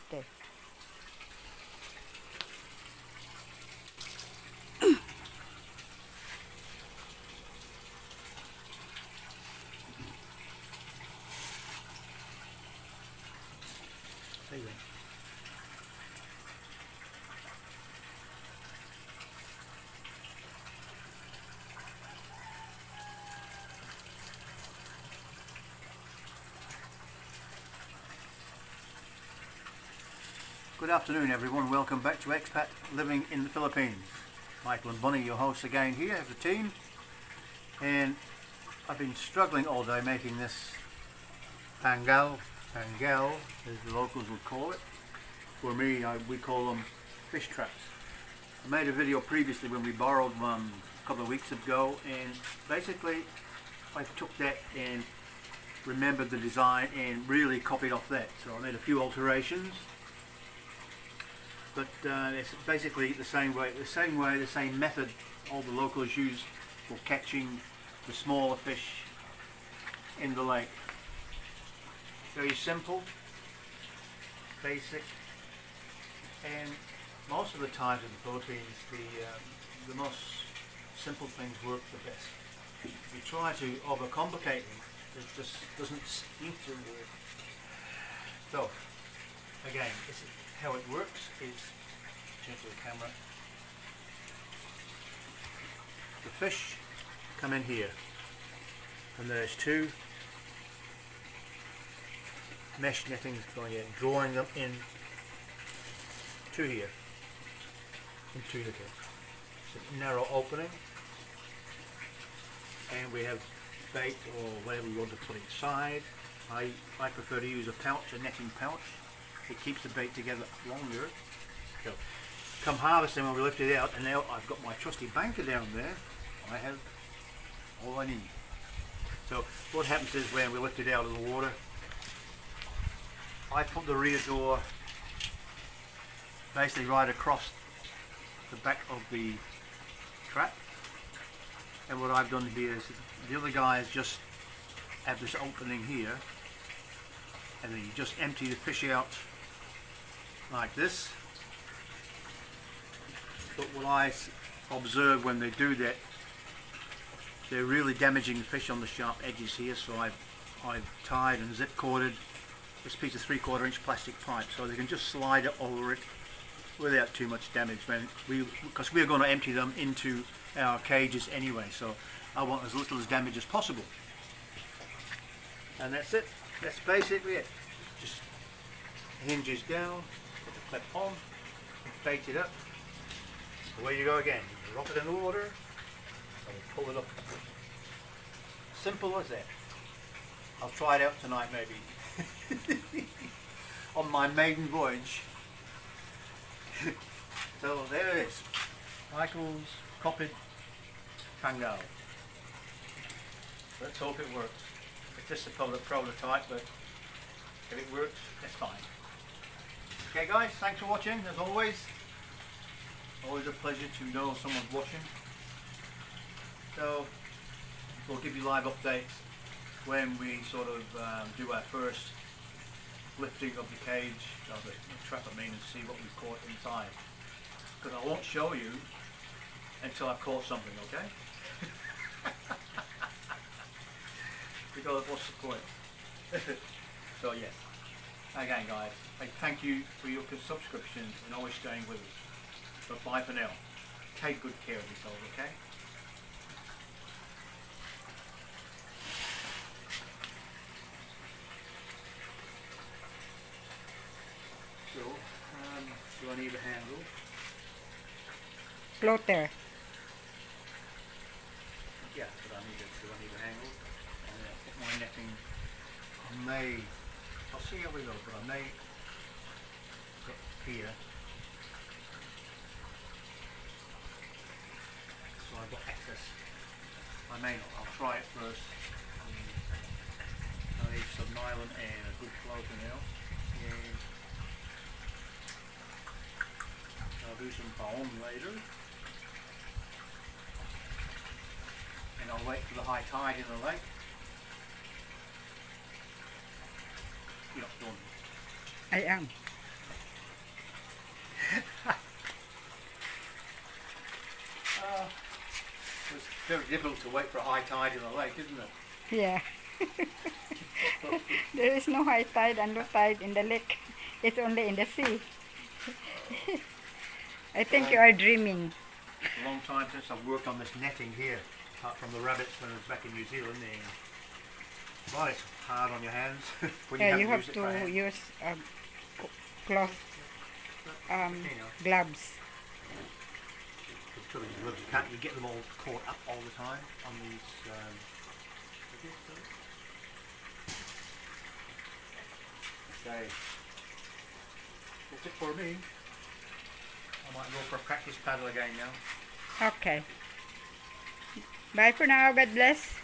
Okay. There you go. Good afternoon everyone, welcome back to Expat Living in the Philippines. Michael and Bonnie, your hosts again here as a team, and I've been struggling all day making this Panggal, as the locals would call it. For me, we call them fish traps. I made a video previously when we borrowed one a couple of weeks ago, and basically I took that and remembered the design and really copied off that. So I made a few alterations. But it's basically the same method all the locals use for catching the smaller fish in the lake. Very simple, basic, and most of the times in the Philippines the most simple things work the best. If you try to overcomplicate them, it just doesn't seem to work. So again, this is how it works. Is change the camera. The fish come in here, and there's two mesh nettings going in, drawing them in to here, into the cage. It's a narrow opening, and we have bait or whatever you want to put inside. I prefer to use a pouch, a netting pouch. It keeps the bait together longer. So, come harvesting when we lift it out, and now I've got my trusty banker down there. I have all I need. So what happens is when we lift it out of the water, I put the rear door basically right across the back of the trap, and what I've done here is the other guys just have this opening here, and then you just empty the fish out like this. But what I observe when they do that, they're really damaging the fish on the sharp edges here, so I've tied and zip corded this piece of 3/4 inch plastic pipe so they can just slide it over it without too much damage, because we're going to empty them into our cages anyway, so I want as little damage as possible. And that's it. That's basically it. Just hinges down, put the clip on, bait it up. Away you go again. You drop it in the water, and we pull it up. Simple as that. I'll try it out tonight maybe. On my maiden voyage. So there it is. Michael's copied Panggal. Let's hope it works. It's just a prototype, but if it works, that's fine. Okay guys, thanks for watching as always. Always a pleasure to know someone's watching. So we'll give you live updates when we sort of do our first lifting of the cage, of the trap I mean, and see what we've caught inside. Because I won't show you until I've caught something, okay? Because what's the point? So yes, again guys, I thank you for your subscriptions and always staying with us. But bye for now. Take good care of yourself, okay? So, do I need a handle? Floater. Yeah, but do I need a handle? And I'll put my netting. I'll see how we go, but I may put here. So I've got excess. I may not. I'll try it first. I need some nylon and a good floater now. And I'll do some foam later. And I'll wait for the high tide in the lake. You're not done. I am. very difficult to wait for a high tide in the lake, isn't it? Yeah. There is no high tide and low tide in the lake. It's only in the sea. I think you are dreaming. It's a long time since I've worked on this netting here, apart from the rabbits when I was back in New Zealand. Right, it's hard on your hands. When Yeah, you you have to use cloth gloves. The trouble is, you can't you get them all caught up all the time on these. Okay, that's it for me. I might go for a practice paddle again now. Okay. Bye for now. God bless.